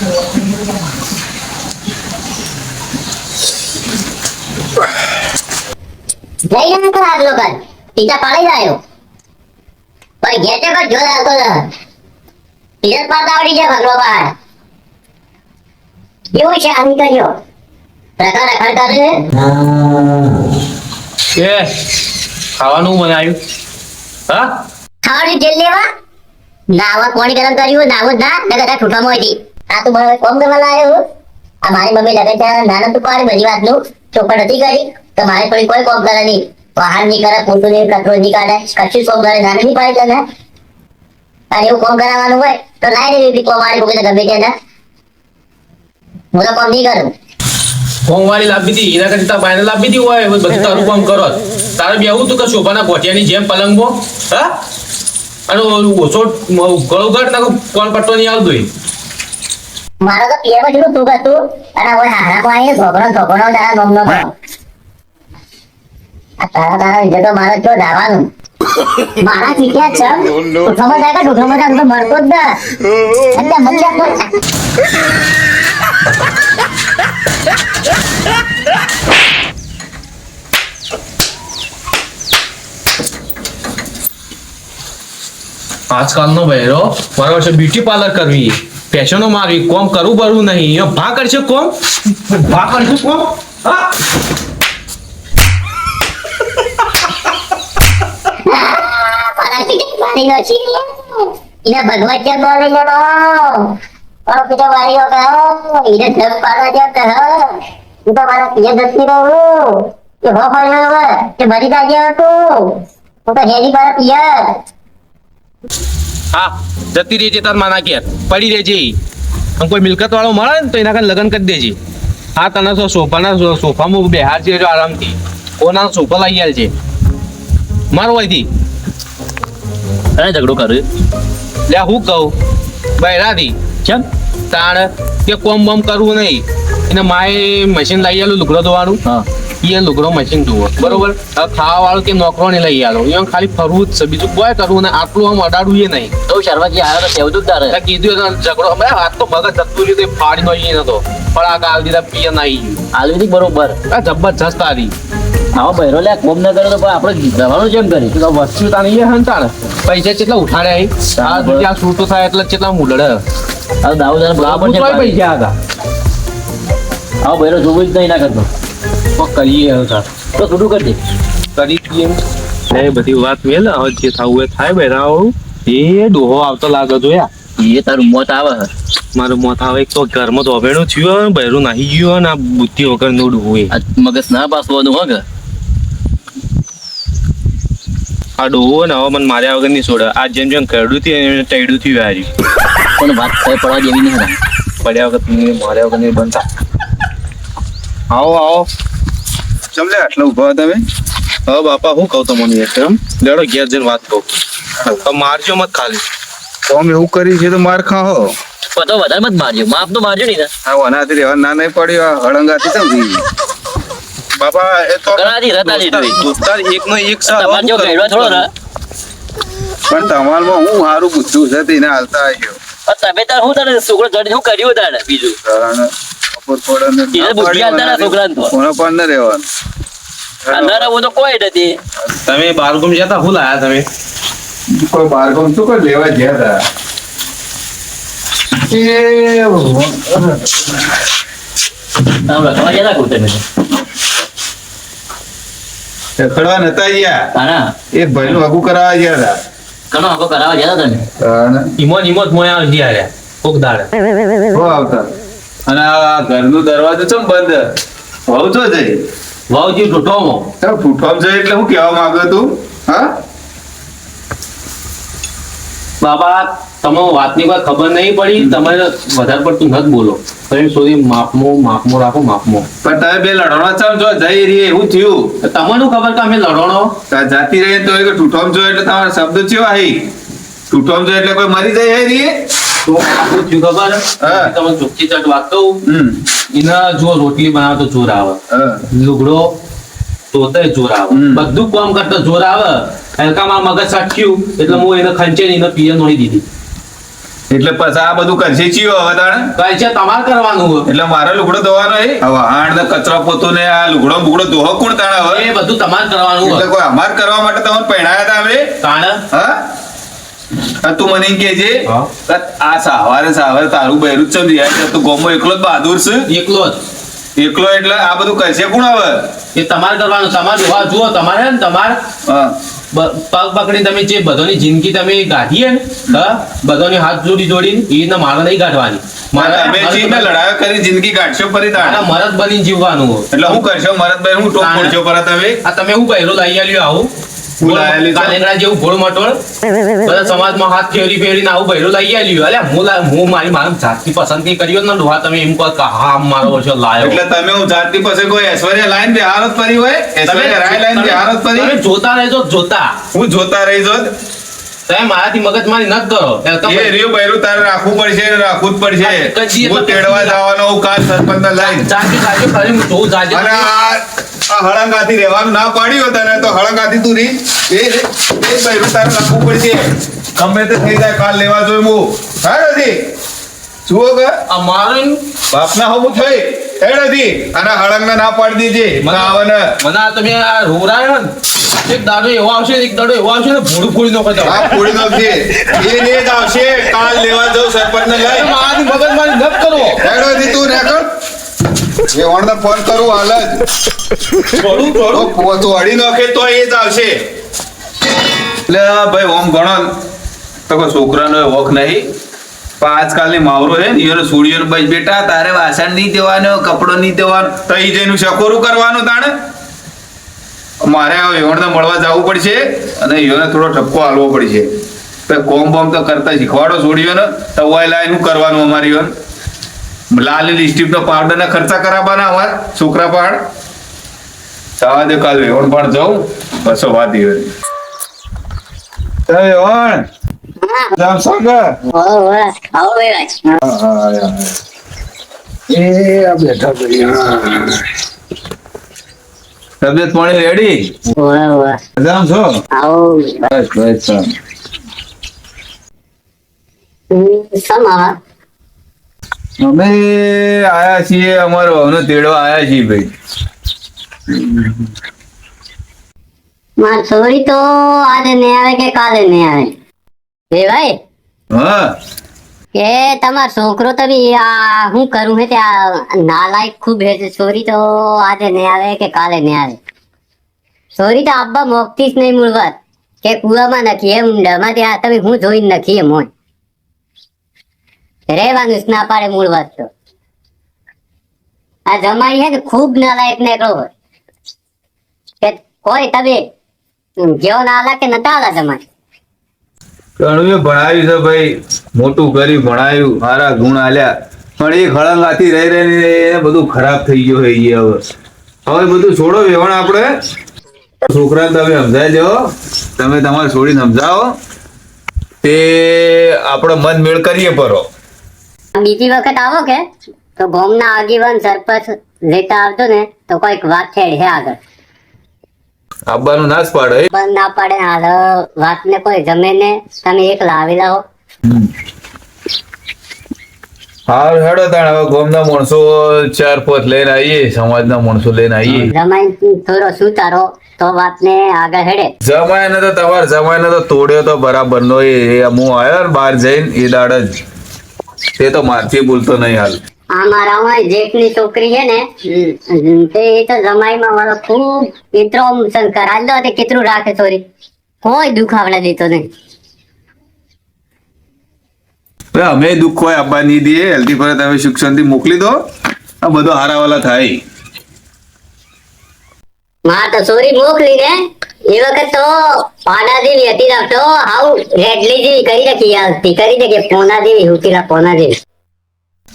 લઈ ના તો આગલો કર ટીચા પાડી જાય પણ ઘેટે પર જોર આવતો ન ટીચર પાતા આવડી જાય ભગલો પાડ એવું છે આની કર્યો રખડ રખડ કરે એ ખાવાનું બનાવ્યું હા ખાવાની જેલ લેવા નાવા પાણી ગરમ કર્યું નાવું ના નગર ઠૂઠામાં હતી આ તું મને કોમ કરવા લાવ્યો આ મારી મમ્મી લગન ત્યાં નાના તું પાડી બધી વાતનું ચોપડ નથી કરી તો મારે થોડી કોઈ કોમ કરે નહીં વાહન નહીં કરે પોતું નહીં કચરો નહીં કાઢે કશું કોમ કરે નાની નહીં પાડી તને અને એવું કોમ કરાવવાનું હોય તો લાઈ દેવી કોમ મારી મૂકીને ગમે ત્યાં હું તો કોમ નહીં કરું કોમ વાળી લાવી હતી એના કરતા બાયને લાવી હતી હોય બધું તારું કામ કરો તારે બેવું તું કે શોભાના પોટિયાની જેમ પલંગમાં હા અને ઓછો ગળુગટ ના કોણ પટ્ટો નહીં આવતો મારો તો પિયરમાં જેટલું તું હતું અને હવે હારા પાણી ધોકણો તારા નોમનો આ તારા ઇજ્જતો મારો જો જવાનું મારા ચીટિયા છે ઠૂઠોમાં જાય કે ઠૂઠોમાં જાય તો મરતો જ ના એટલે મને આજકાલનો બહેરો મારો છે બ્યુટી પાર્લર કરવી ફેશનો મારવી કોમ કરવું પડવું નહીં એ ભા કરશે કોમ ભા કરશે કોમ હા ભગવત બોલે વાળીઓ કહો એને ધમ પાડવા જેમ કહો હું તો મારા પિયર દસમી રહું કે હો ફળ્યો કે મરી જાજે હતું હું તો હેરી મારા પિયર હા જતી રહેજે તાર માના ઘેર પડી રહેજે આમ કોઈ મિલકત વાળો મળે ને તો એના કારણે લગ્ન કરી દેજે હા તને તો સોફામાં બેહાર છે જો આરામથી કોના સોફા લઈ આલ છે મારો અહીંથી અરે ઝઘડો કર્યો લે હું કહું બહેરાથી કેમ તાણ કે કોમ બોમ કરવું નહીં એને માએ મશીન લઈ આલું લુગડો ધોવાનું હા એ લુગડો મશીન ધોવો બરોબર હવે ખાવા વાળું કે નોકરો ને લઈ આલો એ ખાલી ફરવું જ છે બીજું કોઈ કરવું ને આટલું આમ અડાડવું એ નહીં તો શર્માજી આવ્યો તો સેવતું જ તારે કીધું ઝઘડો હાથ તો મગજ જતું રહ્યું તો ફાડી નો એ નતો પણ આ ગાલ દીધા પિયન આવી ગયું આલવી બરોબર આ જબરજસ્ત તારી આવો બહેરો લે કોમ ન કરે તો પણ આપણે જવાનું કેમ કરી તો વસ્તુ તાણી એ હંતાણ પૈસા કેટલા ઉઠાડ્યા આ ત્યાં છૂટો થાય એટલે કેટલા મુડડે હવે દાઉદાર બરાબર છે પૈસા હતા આવો બહેરો જોવું જ નહીં ના કરતો તો કરીએ હતા તો છૂટું કરી દે કરી દઈએ એ બધી વાત મેલ હવે જે થવું એ થાય બહેરાવાળું એ ડોહો આવતો લાગે જોયા એ તારું મોત આવે મારું મોત આવે એક તો ઘરમાં ધોબેણું થયું બહેરું નાહી ગયું ને આ બુદ્ધિ વગર નું ડોહું એ મગજ ના પાસવાનું હો કે આ ડોહો ને હવે મને માર્યા વગર નહીં છોડે આ જેમ જેમ કરડું થયું એમ ટેડું થયું હાર્યું પણ વાત થઈ પડવા જેવી નહીં હતા પડ્યા વગર માર્યા વગર નહીં બનતા આવો આવો ચમલે આટલા ઉભા તમે હા બાપા હું કહું તમને એમ લેડો ઘેર જઈને વાત કહું તો મારજો મત ખાલી કોમ એવું કરી છે તો માર ખાઓ તો વધારે મત મારજો માફ તો મારજો નહીં આ વનાથી રહેવા ના નહીં પડ્યો હળંગાથી ચમ થઈ બાપા એ તો ઘણાથી રતાલી જોઈ દોસ્તાર એકનો એક તમારે જો ગયડો થોડો ને પણ તમારમાં હું સારું પૂછ્યું છે તેને હાલતા આવ્યો તમે તાર હું તારે છોકરો જડી શું કર્યું તારે બીજું કારણ અપર પડે એને બુદ્ધિ હાલતા ના છોકરાને તો કોનો પણ ન રહેવાનું ના રહેવું તો કોઈ નથી તમે બારગુમ જતા હું લાયા તમે કોઈ બારગામ શું કોઈ લેવા ગયા હતા રખવા ગયા તા તમે રખડવા નતા ગયા તારા એક ભાઈ નું આગું કરાવવા ગયા હતા કનો આખો કરાવવા ગયા તા તમે ઈમોન મોયા આવી ગયા કોક દાડે હો આવતા અને આ ઘરનું દરવાજો ચમ બંધ હોવ છો જઈ વાવજી ઢોટોમો ફૂટવામ જાય એટલે હું કહેવા માંગુ તું હા બાબા તમે વાતની કોઈ ખબર નહીં પડી તમે વધારે પડતું નથી બોલો તમે સુધી માપમો રાખો માપમો પણ તમે બે લડોણા ચાલ જો જઈ રહી એવું થયું તમને ખબર કે અમે લડોણો જાતી રહી તો એક ટૂટોમ જો એટલે તમારા શબ્દ ચેવા હઈ ટૂટોમ જો એટલે કોઈ મરી જાય હે રી તો આખું થયું ખબર હા. તમે ચોખ્ખી ચટ વાત કહું એના જો રોટલી બનાવે તો જોર આવે લુગડો તોતે જોર આવે બધું કામ કરતા જોર આવે હલકામાં મગજ સાચ્યું એટલે હું એને ખંચે એને પિયર નોઈ દીધી એટલે પછી આ બધું કરશે ચિયો હવે તાણે કઈ છે તમારે કરવાનું હોય. એટલે મારે લુગડો ધોવાનો હે હવે હાણ ને કચરો પોતો ને આ લુગડો બુગડો ધોવો કોણ તાણે હવે એ બધું તમારે કરવાનું એટલે હોય. કોઈ અમાર કરવા માટે તમને પહેણાયા હતા અમે તાણે હા હા, તું મને એમ કે છે હા. કે આ સવારે તારું બૈરું જ ચમ યાર તું ગોમો એકલો જ બહાદુર છે એકલો જ એકલો એટલે આ બધું કરશે કોણ હવે એ તમારે કરવાનું. તમારે જોવા જુઓ તમારે ને તમારે હા પગ પકડી તમે જે બધાની જિંદગી તમે ગાઢી ને હા બધાની હાથ જોડીને એ રીતના મારે નહીં ગાઢવાની. તમે જીને લડાયો કરી જિંદગી કાઢશો ફરી તાણે મરદ બની જીવવાનું હોય. એટલે હું કરશો મરદભાઈ હું ટોપ તાણે. પડશો પર તમે આ તમે હું પહેરો લઈ આલ્યો આવું હું લઈ આલ્યું છે? કાલેંગડા જેવું ગોળ મટોળ બધા સમાજમાં હાથ ફેરીને આવું બૈરો લઈ આલ્યું. અલ્યા હું મારી જાતની પસંદગી કર્યો ને ડોહા તમે એમ કહો કે હા મારો ઓછો લાયો. એટલે તમે હું જાતની પાસે કોઈ ઐશ્વર્યા લાઈન બિહાર જ પડી હોય ઐશ્વર્યા રાય લાઈન બિહાર જ તમે પડી જોતા રહેજો જોતા. હું જોતા રહી જોત તમે મારાથી મગજમારી ન કરો. એ રહ્યું બૈરું તારે રાખવું પડશે ને રાખવું જ કદી પડશે એટલે હું તેડવા જવાનો હું કાલ સરપંચ લાઈન જાજો ખરી હું જોઉં જાજો. અને આ હળંગાથી રહેવાનું ના પાડ્યું તને તો હળંગાથી તું રી એ બૈરું તારે રાખવું પડશે ગમે તે થઈ જાય કાલ લેવા જોઈએ હું હા નથી જુઓ કે અમારું બાપના હું થઈ હેડ હતી અને હળંગને ના પાડી દીજે મને આવે ને મને આ તમે આ રોરાયો ને એક દાડો એવો આવશે એક દાડો એવો આવશે ને ભૂડું ફોડી નાખો તમે. આ પૂરી નથી એ ને જ આવશે કાલ લેવા જાઉં સરપંચને લઈ મારાથી મગજમારી ન કરો. હેડ હતી તું રેકડ એ ઓણને ફોન કરું હાલ જ થોડું થોડું તો અડી નાખે તો એ જ આવશે એટલે ભાઈ ઓમ ગણો તો કોઈ છોકરાનો વોક નહીં પણ આજકાલની માવરો છે ને એનો સૂર્યનો બસ બેટા તારે વાસણ નહીં દેવાનો કપડો નહીં દેવાનો તો એ જઈને સકોરું કરવાનું તાણે મારે આ યોણને મળવા જવું પડશે અને યોને થોડો ઠપકો હાલવો પડશે તો કોમ બોમ તો કરતા શીખવાડો છોડ્યો ને તો ઓય લાઈન શું કરવાનું અમારી યોન લાલ લિપસ્ટિક નો પાવડર ના ખર્ચા કરાવવાના અમાર છોકરા પાડ સવા દે કાલ વેવણ પણ જાઉં બસો વાત વેવણ જામ સંગ એ આ બેઠા ભાઈ તબિયત પાણી રેડી જામ છો બસ બસ અમે આયા છીએ અમારો વહુને તેડવા આયા છીએ ભાઈ માર છોરી તો આજે નહીં આવે કે કાલે નહીં આવે એ ભાઈ હા કે તમાર છોકરો તો બી આ હું કરું હે ત્યાં નાલાયક ખૂબ હે છોરી તો આજે નહીં આવે કે કાલે નહીં આવે છોરી તો આબ્બા મોકતી જ નહીં મૂળવત કે કુવામાં નથી એમ ઊંડામાં ત્યાં તમે હું જોઈને નથી એમ હોય રહેવાનું જ ના પાડે મૂળવત તો આ જમાઈ હે ને ખૂબ નાલાયક નીકળો હોય કે કોઈ તમે જેવો નાલા કે નતા આલા જમાઈ ઘણું ભણાવ્યું છે ભાઈ મોટું કર્યું ભણાવ્યું મારા ગુણ આલ્યા પણ એ ખળંગાથી રહી રહીને એને બધું ખરાબ થઈ ગયું છે એ હવે બધું છોડો વેવણ આપણે છોકરાને તમે સમજાય જાઓ તમે તમારે છોડીને સમજાવો તે આપણે મન મેળ કરીએ પરો બીજી વખત આવો કે તો ગામના આગેવાન સરપંચ લેતા આવજો ને તો કોઈક વાત છેડ હે આગળ આવવાનું ના જ પાડે બંધ ના પાડે હાલ વાત ને કોઈ જમે ને તમે એક લાવી લાવો હાલ હેડો તાણ હવે ગામના માણસો 4-5 લઈને આવીએ સમાજના માણસો લઈને આવીએ જમાઈ થોડો સુતારો તો વાત ને આગળ હેડે જમાઈને તો તમારે જમાઈને તો તોડ્યો તો બરાબર નો એ હું આવ્યો ને બહાર જઈને એ દાડ જ તે તો મારથી બોલતો નહીં હાલ આ મારા જેઠની છોકરી છે ને તે તો જમાઈમાં મારો ખૂબ મિત્રો શંકર હાલ દો તે કેટલું રાખે છોરી કોઈ દુખાવડા દેતો નહીં હવે અમે દુઃખ હોય આપવા નહીં દઈએ હેલ્ધી પર તમે શિક્ષણથી મોકલી દો આ બધો હારાવાલા થાય માર તો છોરી મોકલી ને એ વખત તો પાડા જેવી હતી રાખતો હાઉ રેડલી જેવી કરી રાખી આવતી કરી દે કે પોના જેવી હુતીલા પોના જેવી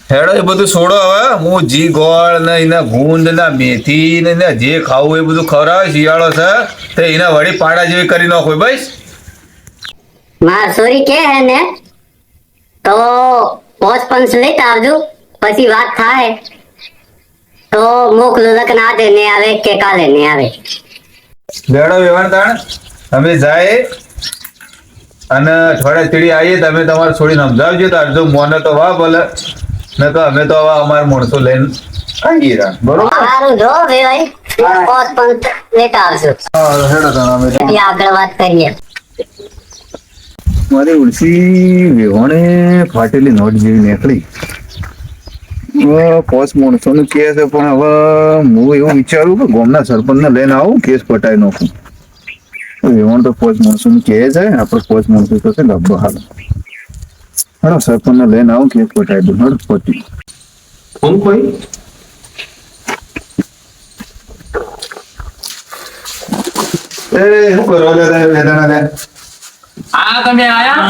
હેડો એ બધું છોડો હવે હું જી ગોળ ને એના ગુંદ ના મેથી ને એના જે ખાવું એ બધું ખવડાવે શિયાળો છે તો એના વળી પાડા જેવી કરી નાખો બસ માર છોરી કે હે ને તો 5 લેતા આવજો પછી વાત થાય તો મોકલું લગ્ન આજે નહીં આવે કે કાલે નહીં આવે લેડો વેવાણ તાણ અમે જાય અને અઠવાડિયા ચીડી આવીએ તમે તમારે છોડીને સમજાવજો તો અડધો મોને તો વાહ ભલે ને તો અમે તો હવે અમારા માણસો લઈને આવીએ રહ્યા. બરોબર સારું જો ભાઈ પોત પણ લેતા આવજો હા, હેડો તાણ અમે તો. પછી આગળ વાત કરીએ મારી ઉલસી વેવાણે ફાટેલી નોટ જેવી નીકળી. પોસ માણસો નું કેસ છે પણ હવે હું એવું વિચારું કે ગામના સરપંચ ને લઈને આવું કેસ પટાઈ નાખું. વેવાણ તો પોસ માણસો નું કે છે આપણે પોસ માણસો તો છે ગબ્બો હાલ. હેડો સરપંચ ને લઈને આવું કેસ પટાઈ દઉં. હેડો પટી કોણ કોઈ એ શું કરો લે વેદાણા લે આ તમે આયા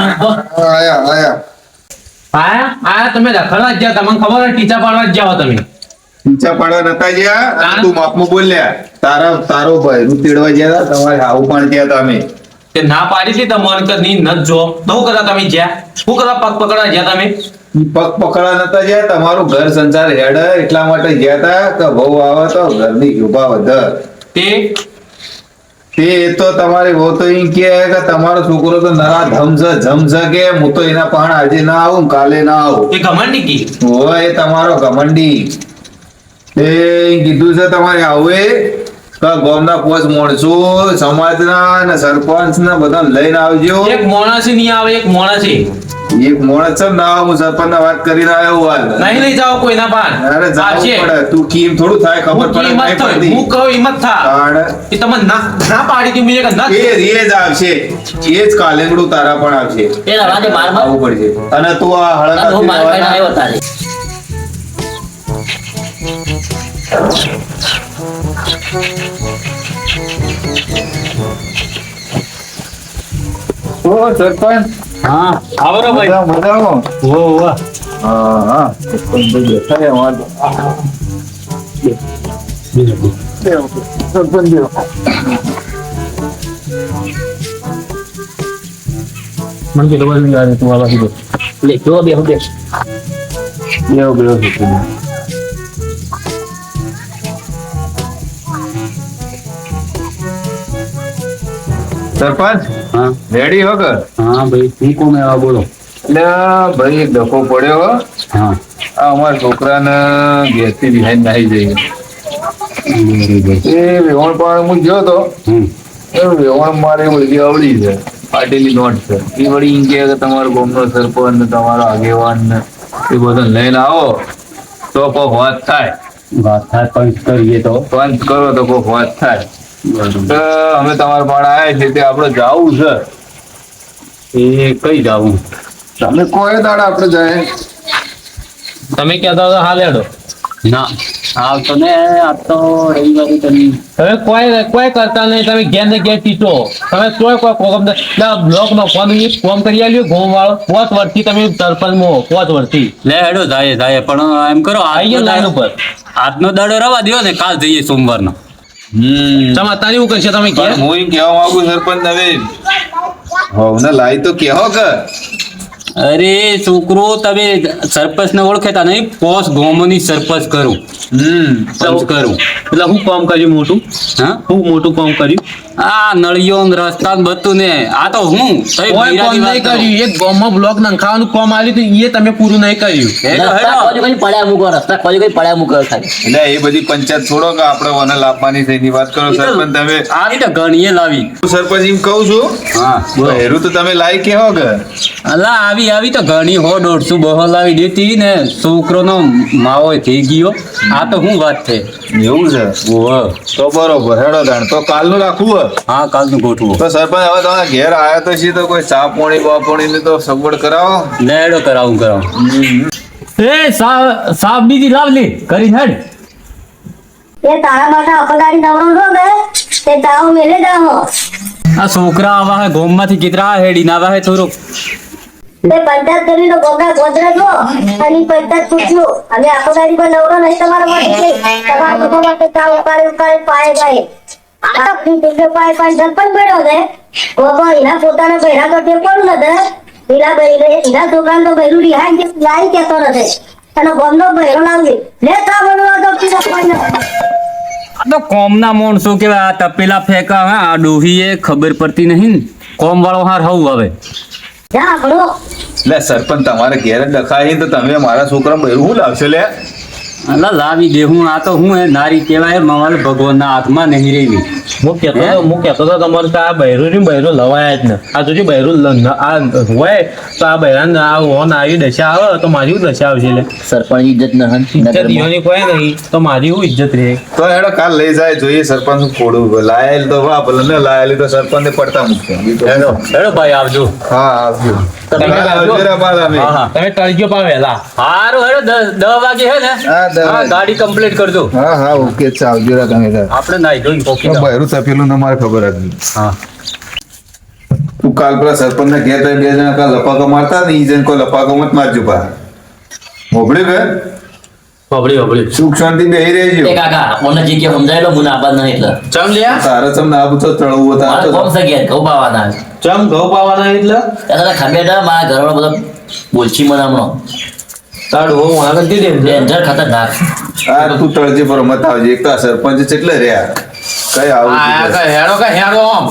આયા તમે રખડવા જ ગયા તમને ખબર ટીચા પાડવા જ જાઓ તમે ઊંચા પાડવા નતા ગયા અને તું માપમાં બોલ્યા તારો ભાઈ નું તેડવા ગયા હતા તમારે આવું પણ ગયા હતા અમે તે ના પાડી હતી તમારે કે ની ન જો તો શું કરવા તમે જ્યાં શું કરવા પગ પકડવા ગયા તમે પગ પકડા નતા ગયા તમારું ઘર સંસાર હેડ એટલા માટે ગયા હતા કે બહુ આવે તો ઘરની શોભા વધે તે તો તમારી બહુ તો એમ કે તમારો છોકરો તો નરા જમશે કે હું તો એના પણ આજે ના આવું કાલે ના આવું એ ઘમંડી કી હોય એ તમારો ઘમંડી તે કીધું છે તમારે આવું કે ગામના પોચ માણસો સમાજના અને સરપંચ ને બધા લઈને આવજો એક માણસ નહીં આવે એક માણસ એક માણસ છે ના હું સરપંચ ને વાત કરીને આવ્યો હાલ નહીં લઈ જાઓ કોઈના પાન અરે જાવું પડે તું કેમ થોડું થાય ખબર પડે નહીં પડતી હું કહું હિંમત થા તાણ એ તમે ના પાડી દી મેં ના એ જ આવશે એ જ કાલેંગડું તારા પણ આવશે એ રવાજે મારમાં આવવું પડશે અને તું આ હું માર ખાઈને હળકા આવ્યો તારે ઓ સરપંચ હા આવરો ભાઈ મજામાં ઓ વાહ હા સરપંચ ભાઈ બેઠા છે અમારે. સરપંચ બેહો. મને કે ડબલ નહીં આવે તું આવા કીધું લે જો બે બે બેહો, બેહો, સરપંચ. સરપંચ હા રેડી હો કે હા ભાઈ તું કોણ આવા બોલો એટલે ભાઈ એક ડખો પડ્યો હો. હા આ અમારા છોકરાને ઘેરથી બિહાઈન્ડ નાહી જઈએ એ વેવણ પણ હું ગયો તો એ વેવણ મારે બધી આવડી છે પાટેલી નોટ છે એ વળી એમ કહે કે તમારો ગામનો સરપંચ ને તમારો આગેવાન ને એ બધા લઈને આવો તો કોક વાત થાય વાત થાય પંચ કરીએ તો પંચ કરો તો કોક વાત થાય તો અમે તમારા પણ આવ્યા છે તે આપણે જાવું છે એ કઈ જાવું તમે કોઈ દાડા આપણે જાય તમે કહેતા હતા હાલ હેડો ના આવતો ને આ તો રવિવારે તમે હવે કોઈ કરતા નહીં તમે ઘેર ને ઘેર ટીચો તમે કોઈ કોમ બ્લોક નો ફોન કોમ કરી આલ્યો ઘઉં વાળો 5 વર્ષથી તમે સરપંચ માં 5 વર્ષથી લે હેડો જાય પણ એમ કરો આવી ગયો લાઈન ઉપર આજનો દાડો રવા દ્યો ને કાલ જઈએ સોમવારનો તમે અત્યારે એવું કરશે તમે ઘેર પણ હું એમ કહેવા માંગુ સરપંચ હવે હવને લાઈ તો કેહો કે અરે છોકરો તમે સરપંચ ને ઓળખેતા નહીં પોસ ગોમની સરપંચ કરું પંચ કરું એટલે હું કામ કર્યું મોટું હા હું મોટું કામ કર્યું આ નળિયો ને રસ્તા ને બધું ને આ તો હું તઈ કોઈ કામ બૈરાની વાત નહીં કરું. કર્યું એક ગામમાં બ્લોક નંખાવાનું કામ આવ્યું હતું એ તમે પૂરું નહીં કર્યું હેડો, હેડો. એટલે એ બધી પંચાયત છોડો કે આપણે વને લાવવાની છે એની વાત કરો સરપંચ તમે આવી તો ઘણીએ લાવી હું સરપંચ એમ કહું છું હા બોલો. હેરું તો તમે લાઈ કેહો કે અલા આવી તો ઘણી 100-150 બહો લાવી દેતી ને છોકરોનો માવો થઈ ગયો આ તો શું વાત છે એવું છે ઓહો. તો બરોબર હેડો તાણ તો કાલનું રાખવું હોય હા કાલનું ગોઠવો તો સરપંચ હવે તમારા ઘેર આવ્યા તો છે તો કોઈ ચા પોણી બા પોણી ની તો સગવડ કરાવો લેડો કરાવું એ સાબ બીજી લાવ લે કરી હેડ એ તારા માટે અપગાડી દવડો છો કે તે જાઓ મેલે જાઓ આ છોકરા આવા હે ગોમ માંથી કેટલા હેડી ના આવે થોડુંક તે પંચાયત કરી તો ગોગા ગોદરે જો અને પંચાયત પૂછ્યું અને અપગાડી પર દવડો નહીં તમારા માટે તમારા લોકો માટે ચા ઉકાળી પાય જાય આ તો ફીટ પાય સરપંચ બેડો છે ગોગો એના પોતાના બહેરા તો તે પણ નથી એના બહેરે એના છોકરાને તો બહેરું રિહાઈ લાઈ કેતો નથી અને ગોમનો બહેરો લાવી લે ચા બનવા તો પીધો કોઈ આ તો કોમના માણસો કેવા આ તપેલા ફેંકા હા આ ડોહી એ ખબર પડતી નહીં ને કોમ વાળો હાર હવું હવે જા બોલો લે સરપંચ તમારે ઘેર જ ડખાય તો તમે મારા છોકરા બહેરું શું લાવશો લે અલા લાવી દે હું આ તો હું એ નારી કહેવાય મારે ભગવાનના હાથમાં નહીં રહી હું કહેતો તો તમારે કે આ બૈરું લવાય જ ને આ જો બૈરું આ હોય તો આ બૈરાને આ ઓન આવી દશા આવે તો મારી શું દશા આવશે લે સરપંચ ઇજ્જત ન ઇજ્જત ઈવાની કોઈ નહીં તો મારી શું ઇજ્જત રહે તો હેડો કાલ લઈ જાય જોઈએ સરપંચ ખોડું લાયેલ તો વાહ ભલે ન લાયેલી તો સરપંચને પડતા મૂકશે હેડો ભાઈ આવજો હા આવજો તમે આવજો રે બાદ અમે. હા હા તમે ટળજો પા વહેલા સારું હેડો 10 વાગે હે ને હા, 10 હા વાગે. ગાડી કમ્પ્લીટ કરજો હા હા ઓકે છે આવજો રે તમે તાર. આપણે નાઈ ધોઈને પોકી તો બહેરું તપેલું ને મારે ખબર હતી હા તું કાલ પેલા સરપંચ ને ઘેર બે જણા કાલ લપાકો મારતા ને ઈ જણ કોઈ લપાકો મત મારજો પા મોકલ્યું કે હોબળી સુખ શાંતિ બેહી રહેજો કાકા મને જે કે સમજાયેલો મને આબાદ નહીં એટલે ચમ લ્યા તારે તમને આ બધું ચડવું હતા મારે કોમ છે ઘેર ઘઉં પાવાના ચમ ઘઉં પાવાના એટલે એટલે ખંડેડા મારા ઘરવાળો બધો બોલછી મને હમણાં તારું હું આગળ દે ડેન્જર ખતરનાક આ તું તળજે પર મત આવજે એક તો આ સરપંચ કેટલે રહ્યા કઈ આવું હેડો આમ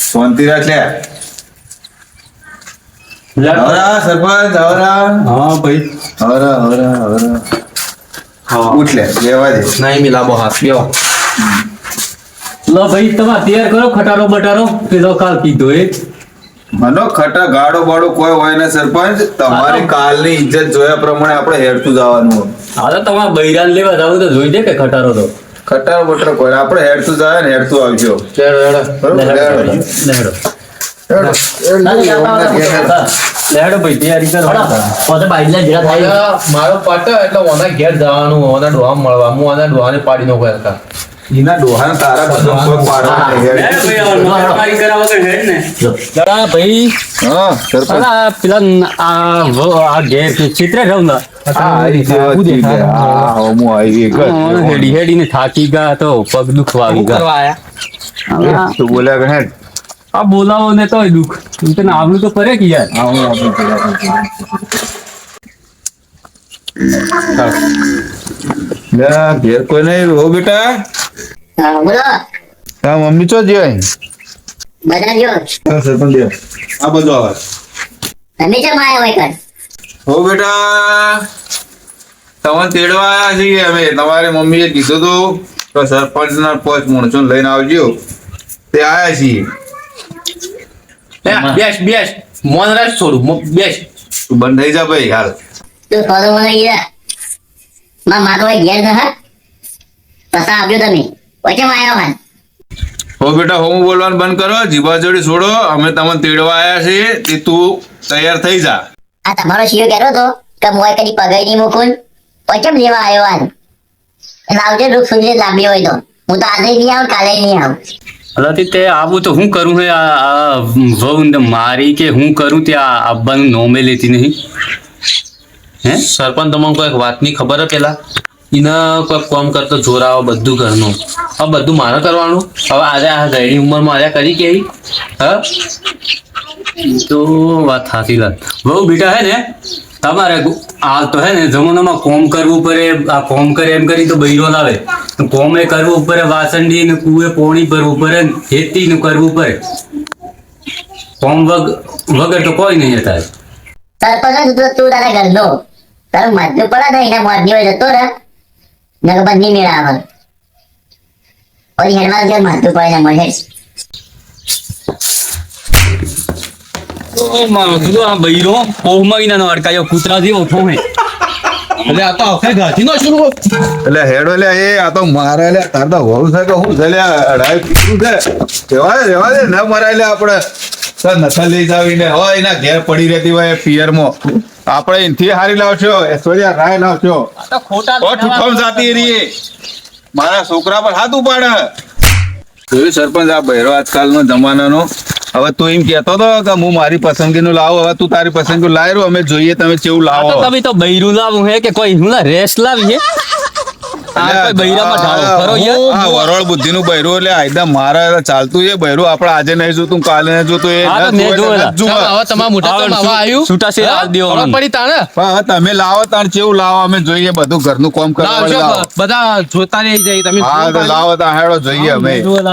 શાંતિ રાખ લે હવરા સરપંચ હવરા હા ભાઈ હવરા હવરા હવરા ઉઠ લે લેવા દે નહીં મિલાબો હાથ બેહો લો ભાઈ તમે તૈયાર કરો ખટારો બટારો પેલો કાલ કીધો એ મનો ખટા ગાડો બાડો કોઈ હોય ને સરપંચ તમારી કાલની ઇજ્જત જોયા પ્રમાણે આપણે હેડતું જવાનું હા તો તમારે બૈરાન લેવા જાવ તો જોઈ દે કે ખટારો તો ખટાર બટર કોઈ આપણે હેડતું જાય ને હેડતું આવજો બરોબર? હેડો. લેડો ભાઈ તૈયારી કરો પોતે બાઈડલા જેરા થાય મારો પટ એટલે ઓના ઘેર જવાનું ઓના ડોહા મળવા હું ઓના ડોહાને પાડી નો કરતા એના ડોહાને તારા બધું પગ પાડવા ને હેડ. દાદા ભાઈ હા સરપંચ અલા, પેલા આ ઘેર ચિત્ર રહું ને હા એ જેવા જ છે. હા હોમો આવી એક જ. હેડીને થાકી ગયા તો પગ દુખવા આવી ગયા કરવા આયા અલા, તું બોલ્યા કે હેડ આ બોલાવો ને તોય દુખ તને આવડું તો કરે કે યાર લે, ઘેર કોઈ નહીં હો બેટા હા બોલો તારા મમ્મી ચો જાય બધા જો સરપંચ દે આ બધો આવે તમે કેમ આયા હોય કર હો બેટા તમને તેડવા આવ્યા છીએ અમે તમારી મમ્મીએ કીધું હતું તો સરપંચના 5 માણસો લઈને આવજો તે આયા છીએ બેસ મોન રાખ છોડું બેસ તું બંધ થઈ જા ભાઈ હાલ તું થોડું મને ઈરા મારો હોય ઘેર ન હા પસા આવ્યો તમે વચ્ચે આયા હોય હો બેટા હું બોલવાનું બંધ કરો જીભા જોડી છોડો અમે તમને તેડવા આવ્યા છીએ તે તું તૈયાર થઈ જા આ તમારો શિયો કહેતો હતો કે મોય કદી પગાઈ નહીં મૂકું પછી લેવા આવ્યો આજ લાવજે રૂપ સુધી લાંબી હોય તો હું તો આજે નહીં આવું કાલે નહીં આવું અલાથી તે આવું તો હું કરું હે આ વહુ ને મારી કે હું કરું તે આવવાનું નોમે લેતી નહીં હે સરપંચ તમને કોઈ વાતની ખબર હે પેલા એને કોઈ કામ કરતો જોરાવો બધું ઘરનું હવે બધું મારે કરવાનું હવે આજે આ ગયડી ઉંમરમાં આજે કરી કેવી હા તો વાત સાચી લાગ બહુ બેટા હે ને તમારે હાલ તો હે ને જમાનામાં કોમ કરવું પડે આ કોમ કરે એમ કરી તો બૈરો લાવે તો કોમે કરવું પડે વાસણની ને કુએ પોણી ભરવું પડે ને ખેતી નું કરવું પડે કોમ વગર તો કોઈ નહીં થાય સરપંચ તું તું તારા ઘરનો તારું મધનું પડે ને એના મોઢની હોય જતો રહે નકર બંધ નહીં મેળા આવે ઓરી હેડમાં જે મધનું પડે ને મળે આ બૈરો પોહમઈનાનો અડકાયો કૂતરા જેવો થોહે એટલે આ તો આખરે ગાંઠી નો શું એટલે હેડો લે એ આ તો મારે લે તાર તો વહુ છે કે હું છે લે અઢાઈ પીધું છે રેવા દે ન મરાય લે આપણે સર નથા લઈ જાવીને હોય એના ઘેર પડી રહેતી હોય પિયરમાં આપણે એનથી હારી લાવશો એશ્વર્યા રાય લાવશો તો ખોટા ઓ ઠુઠમ જાતી રહી મારા છોકરા પર હાથ ઉપાડે જોયું સરપંચ આ બહેરો આજકાલનો જમાનાનો હવે તું એમ કહેતો હતો કે હું મારી પસંદગીનું લાવું હવે તું તારી પસંદગી લાવી રહ્યો અમે જોઈએ તમે કેવું આ તો લાવો તમે તો બૈરું લાવું હે કે કોઈ હું રેસ લાવી હે આ કોઈ બૈરામાં ઢાળો ખરો યાર આ વરોળ બુદ્ધિનું બૈરું એટલે આયદા મારા ચાલતું છે બૈરું આપણે આજે નહીં જોતું કાલે નહીં જોતું એ હા, તો ન મેં જોવે ને જોયેલા. ન જોવે. હવે તમારા મોટા તો માવા આવ્યું છૂટા છે હા? હાલ દેવો ખબર મને. પડી તાણે પણ હવે તમે લાવો તાણ કેવું લાવો અમે જોઈએ બધું ઘરનું કામ કરવા લાવજો, લાવો બધા જોતા રહી જાય તમે હા તો લાવો તાણ હેડો જોઈએ અમે મેં જોયેલા